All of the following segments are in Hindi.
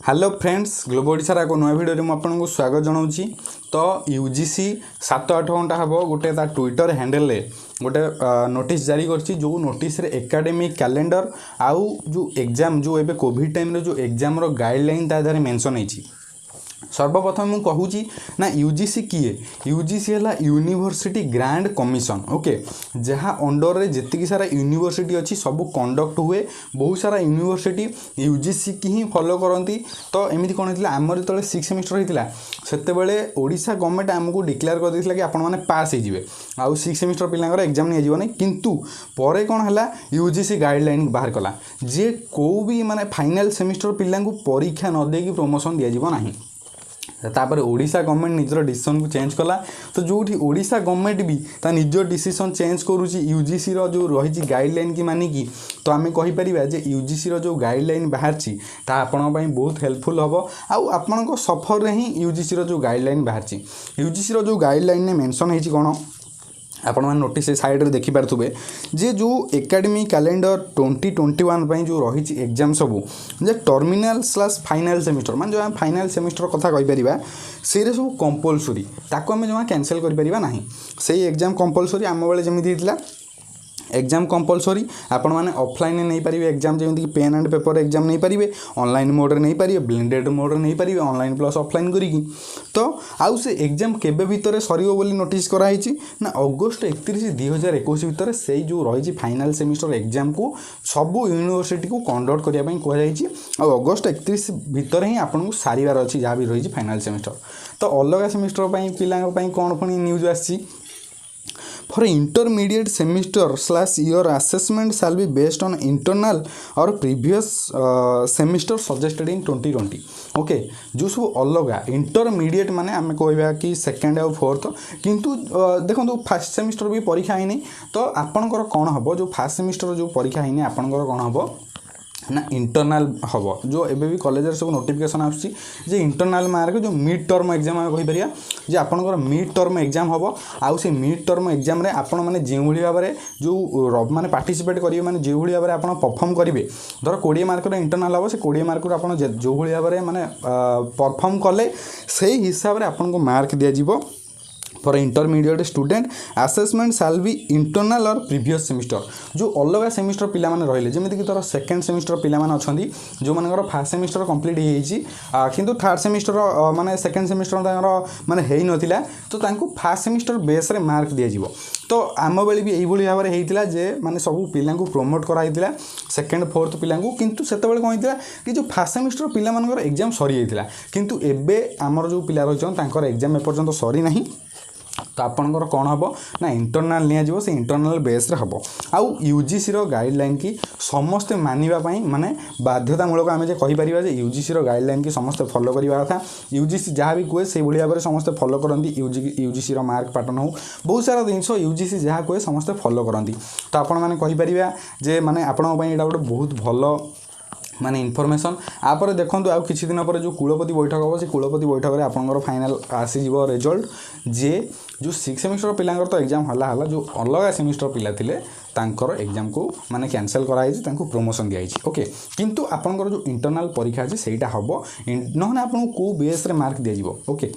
हेलो फ्रेंड्स ग्लोबल ओडिशार एक नुआ भिडियो में आपको स्वागत जनाऊँगी। तो यूजीसी 7-8 घंटा हम गोटे ट्विटर हैंडल गोटे नोटिस जारी करछि जो नोटिस रे एकेडमिक कैलेंडर आउ जो एग्जाम जो एबे कोविड टाइम रे जो एग्जाम रो गाइडलाइन ता धारे मेंशन होइछि। सर्वप्रथम मुझे कहूँ ना यूजीसी किए यूजीसी है यूनिवर्सिटी ग्रांड कमिशन ओके जहाँ अंडर रे जेतिकी सारा यूनिवर्सिटी अच्छी सब कंडक्ट हुए बहुत सारा यूनिवर्सिटी यूजीसी की ही फॉलो करती। तो एमती कौन होता आमर जो 6 सेमिस्टर होता से ओडिशा गवर्नमेंट आमको डिक्लेयर कर देथिला कि आपण माने पास होइजिवे आउ 6 सेमिस्टर पिलांगर एग्जाम नहीं जीवनी किंतु परे कौन है यूजीसी गाइडलाइन बाहर कला जे को भी माने फाइनल सेमिस्टर पिलांको परीक्षा न देकी प्रमोशन दिया जीवो नाही। तापर ओडिशा गवर्नमेंट निजर डिसीजन को चेंज कला तो जोठी ओडिशा गवर्नमेंट भी ता निज डिसीजन चेंज करूची यूजीसी रो जो रही गाइडलाइन की मानिकी तो आम कहीपर जे यूजीसी रो जो गाइडलाइन बाहरची ता आपण पई बहुत हेल्पफुल हबो आउ आपण सफर रे ही यूजीसी रो जो गाइडलाइन बाहरची यूजीसी रो जो गाइडलाइन ने मेंशन हेची कोन आपण मैंने नोटिस साइड रे देखि पारथुबे जे जो एकेडमिक कैलेंडर 2021 पई जो रही एग्जाम सबू जे टर्मिनल / फाइनल सेमिस्टर मान जो हम फाइनल सेमिस्टर कथा कहि परिबा से सब कंपलसरी ताको हम जमा कैंसिल करि परिबा नाही से एग्जाम कंपलसरी आम बेले जेमिति हितला एग्जाम कंपलसरी आपण माने ऑफलाइन नहीं पारिबे एग्जाम जेमिति कि पेन एंड पेपर एग्जाम नहीं पारिबे ऑनलाइन मोड रे नहीं पारिबे ब्लेंडेड मोड रे नहीं पारिबे ऑनलाइन प्लस ऑफलाइन करिकी तो आउ से एग्जाम केबे भीतर सरियो बोली नोटिस करा हिची ना अगस्त 31 2021 भीतर से जो रही फाइनल सेमिस्टर एग्जाम को सब यूनिवर्सिटी को कंडक्ट करिया पई कहै जाईची आ अगस्त 31 भीतर ही आपन को सारीबार अछि जा भी रही फाइनल सेमिस्टर। तो अलग सेमिस्टर पई पिलांग पई कोन फणी न्यूज आछि For intermediate semester/year assessment shall be based on internal or previous semester suggested in 2020 okay जो सब अलग इंटरमीडिएट माने आम कहवा कि सेकेंड आउ फोर्थ किंतु देखो फास्ट सेमिस्टर भी परीक्षा है तो आपणकर कौन हम जो फास्ट सेमिस्टर जो परीक्षा है आपणकर कौन हम ना इंटरनाल हम जो एबे भी कॉलेज सब नोटिफिकेशन आसुची जे इंटरनाल मार्क जो मिड टर्म एग्जाम आम कहि परिया जे आपनकर मिड टर्म एग्जाम हम आउ से मिड टर्म एग्जाम रे आपण माने जे भली भाव रे जो माने पार्टिसिपेट करिवे माने जे भली भाव रे आपण परफॉर्म करिवे धर 20 मार्क रे इंटरनाल हम से 20 मार्क रे आपण जो भली भाव रे माने परफॉर्म कले सेही हिसाब रे आपण को मार्क दिया जीवो। For intermediate student assessment shall be internal और प्रीवियस सेमिस्टर जो अलग सेमिस्टर पिला माने रहिले जेमिति कि तोर सेकंड सेमिस्टर पिला माने अछंदी जो मानकर फर्स्ट सेमिस्टर कंप्लीट हे हिची किंतु थर्ड सेमिस्टर माने सेकंड सेमिस्टर तांकर माने हेई नथिला तो तांको फर्स्ट सेमिस्टर बेस रे मार्क दिया जीवो। तो आम बेले भी एई भली भाव रे हेइतिला जे माने सब पिला को प्रमोट करा हितिला सेकंड फोर्थ पिला को किंतु सेते बेले कोन हितिला कि जो फर्स्ट सेमिस्टर पिला मानकर एग्जाम सरी हितिला किंतु एबे हमर जो पिला रहिछन तांकर एग्जाम ए पर्यंत सरी नाही तो आपणकर कौन हम ना इंटरनाल निया से इंटरनाल बेस रे हम आउ यूजीसी रो गाइडलाइन की समस्ते मानिबा पई माने बाध्यतामूलक आमे जे कहि परिबा जे यूजीसी रो गाइडलाइन की समस्ते फॉलो करिबा कथा यूजीसी जहाँ भी कहे से भली भाव समस्ते फॉलो करती यूजीसी रो मार्क पैटर्न हो बहुत सारा जिनस यूजीसी जहाँ कहे समस्ते फॉलो करती। तो आपण माने कहि परिबा जे माने आपण पई एटा गोटे बहुत भलो माने इनफॉरमेशन आपर देखूँ आउ किछि दिन पर जो कुलपति बैठक हम से कुलपति बैठक में आपंकर फाइनाल आसीज रिजल्ट जे जो 6 सेमिस्टर पिलांकर तो एग्जाम हला जो अलग सेमिस्टर पिला थिले तांकर एग्जाम को माने कैंसिल कराई तांको प्रमोशन दिया ओके किंतु आपंकर जो इंटरनल परीक्षा अच्छे सहीटा हम नहने आपको को बेस रे मार्क दिया ओके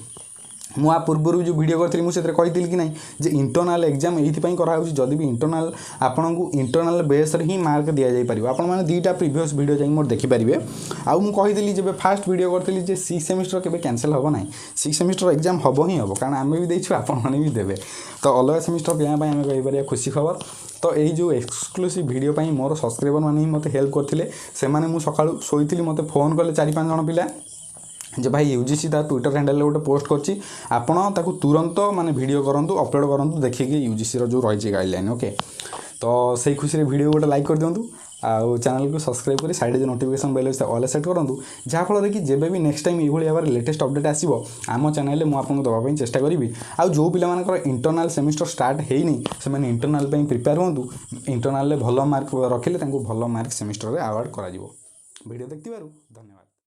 मु आ पूर्व जो वीडियो करथि मु सेतरे कहिथिल कि नहीं जे इंटरनल एग्जाम एथि पई करा होछि जदि भी इंटरनल आपन को इंटरनल बेस रे ही मार्क दिया जाई परिबो आपन माने दीटा प्रीवियस वीडियो जाई मोर देखि परिबे आउ मु कहिथिली जे फर्स्ट वीडियो करथिली जे 6 सेमिस्टर केबे कैंसिल होबो नाही 6 सेमिस्टर एग्जाम होबो ही होबो कारण आमे भी देछु आपन माने भी देबे तो अलग सेमिस्टर पिया पई आमे कहि परिया खुशी खबर। तो यही जो एक्सक्लूसिव वीडियो पई मोर सब्सक्राइबर माने मते हेल्प करथिले से माने मु सकाळु सोइथिली मते फोन करले 4-5 जण पिला जे भाई यूजीसी ता ट्विटर हैंडल गोटे पोस्ट करछि आपण ताकू तुरंत माने वीडियो करंतु अपलोड करंतु देखिए यूजीसी रो जो रही गाइडलाइन ओके। तो सही खुशी रे वीडियो गोटे लाइक कर दियंतु आउ चैनल को सब्सक्राइब करी साइड जो नोटिफिकेशन बेल से ऑल सेट करंतु जहाँ फल कि जेबे भी नेक्स्ट टाइम ये भाव लेटेस्ट अपडेट आसीबो आम चैनल में आपको दवा चेष्टा करी आउ जो पिला मानकर इंटरनल सेमिस्टर स्टार्ट हेनी से माने इंटरनल प्रिपेयर होंतु इंटरनल भल मार्क रखिले भल मार्क सेमिस्टर रे अवार्ड करा वीडियो देखिबारु धन्यवाद।